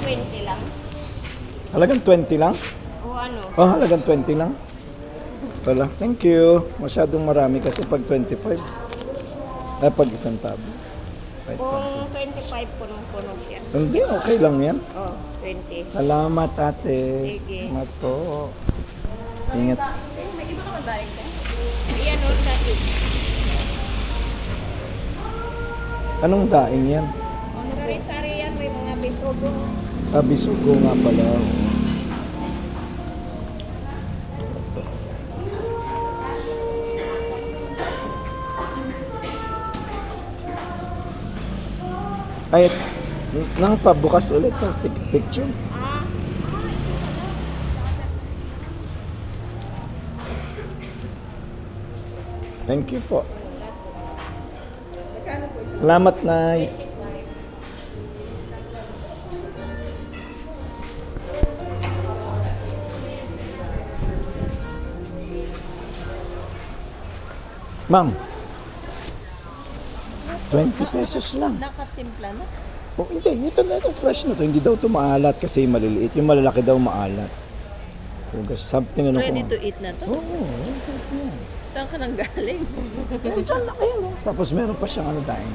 20 lang. Halagang 20 lang? O ano? Oh, halagang 20 lang. Wala. Thank you. Masyadong marami kasi pag 25. Pag isang tabo. Kung 25, punong-puno siya. Hindi, okay lang yan. Oh, 20. Salamat, ate. Sige. Salamat po. Ingat. May iba ka magdaing ka? Ayan o, dati. Anong daing yan? Sari-sari yan, may mga bisugo. Bisugo nga pala. Ay, nang pabukas ulit ang picture. Ah, Thank you po. Salamat, Nay. Ma'am, 20 pesos lang. nakatimpla na. Oh, hindi, ito fresh na to. Hindi daw ito maalat kasi maliliit. Yung malalaki daw maalat. Tinanong ko. Ready to eat na to? Oo, ready to eat yan. Saan ka nang galing? Diyan na kayo, no? Tapos meron pa siyang ano dahil.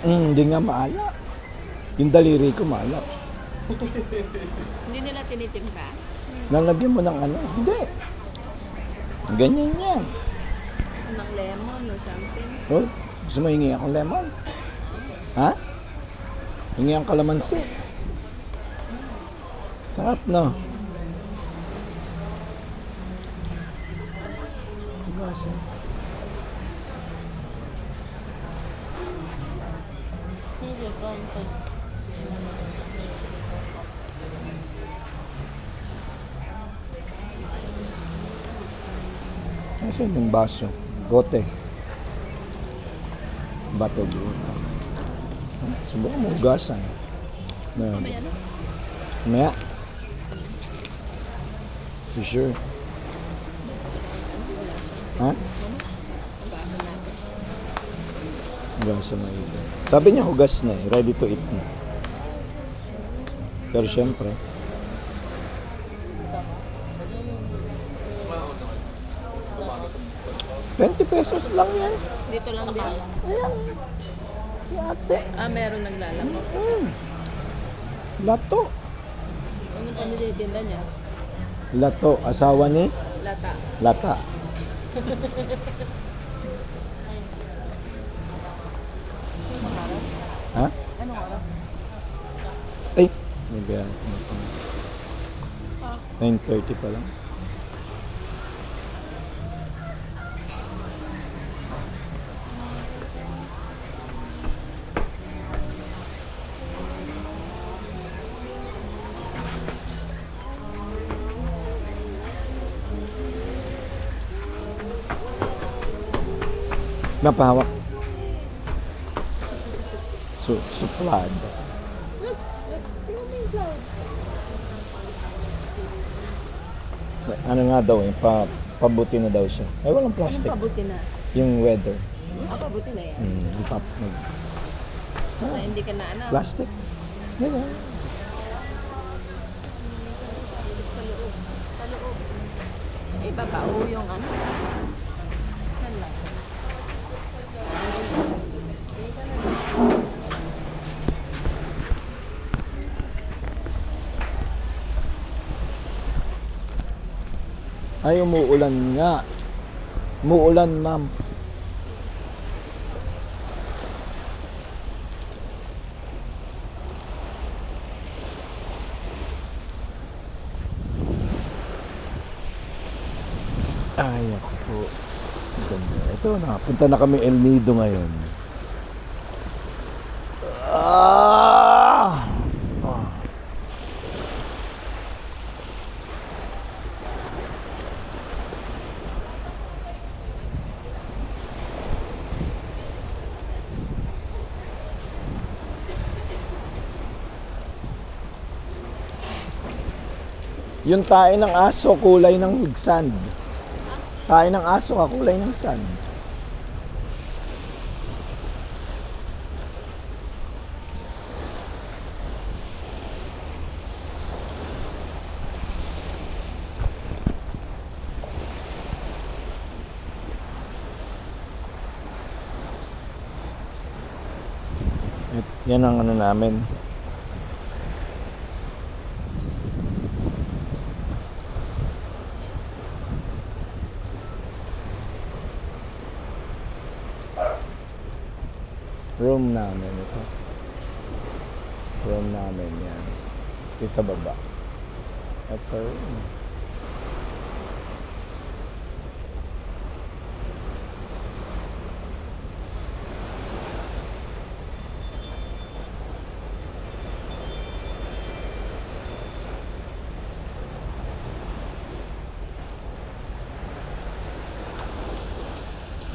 Hindi nga maalat. Yung daliri ko maalat. Hindi nila tinitimpla? Nalagyan mo ng ano? Hindi. Ganyan yan. Ng lemon or something? Oh, gusto mo hingi akong lemon? Ha? Hingi ang kalamansi. Sarap, no? Iwasan. Kasi yung baso. Bote. Bottled water. Subukan mo hugasan. Mamaya na. Maya. For sure. Ha? Hugasan na ito. Sabi niya hugas na eh. Ready to eat na. Pero syempre. ₱20 lang yan. Dito lang din. Ayan. Ate. Ah, meron naglalako. Lato. Ano tinitinda niya? Lato. Asawa ni Lata. Lata. Ha? Anong oras? Ay. May biyahe. 9:30 pa lang. Napahawak. Suplad. Ano nga daw, pabuti na daw siya. Ay, walang plastic. Pabuti na. Yung weather. Pabuti na yan. Para hindi ka na ano. Plastic? Hindi. Sa loob. Sa loob. Eh, babao yung ano. Yan lang. Ay, umuulan nga. Umuulan, ma'am. Ay, ako po. Ganda. Ito, nakapunta na kami El Nido ngayon. Ah! Yung tae ng aso, kulay ng sand. Tae ng aso, kulay ng sand. Yan ang ano namin. Room namin ito. Room namin yan. Yung sa baba. That's our room.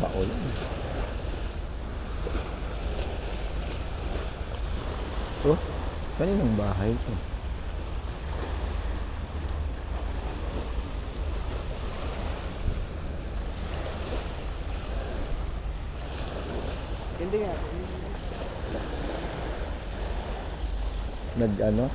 Paulan. Oh, kaninong bahay ito? Hindi nga. Nag ano?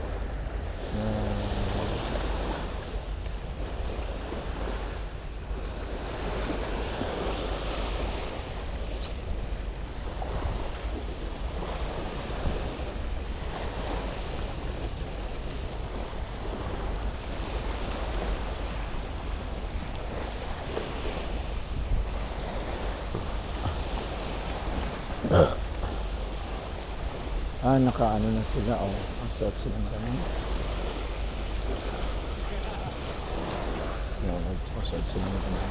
Nakaano na sila. Oh, suot sila ng ganun. Suot sila ng ganun.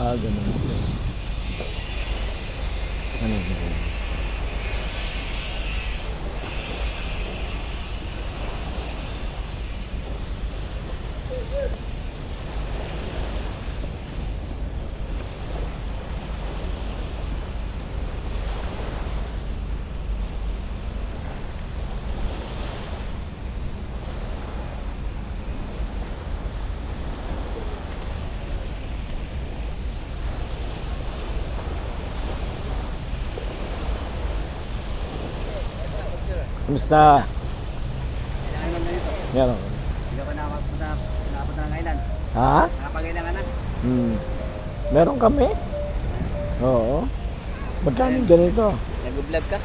Ganun. Ano ba? Kumusta? Kailangan naman dito. Yan. Hindi ka pa nakapunta ng kailan. Ha? Nakapagkailangan na. Meron kami? Oo. Magkano ganito? Nag-vlog ka?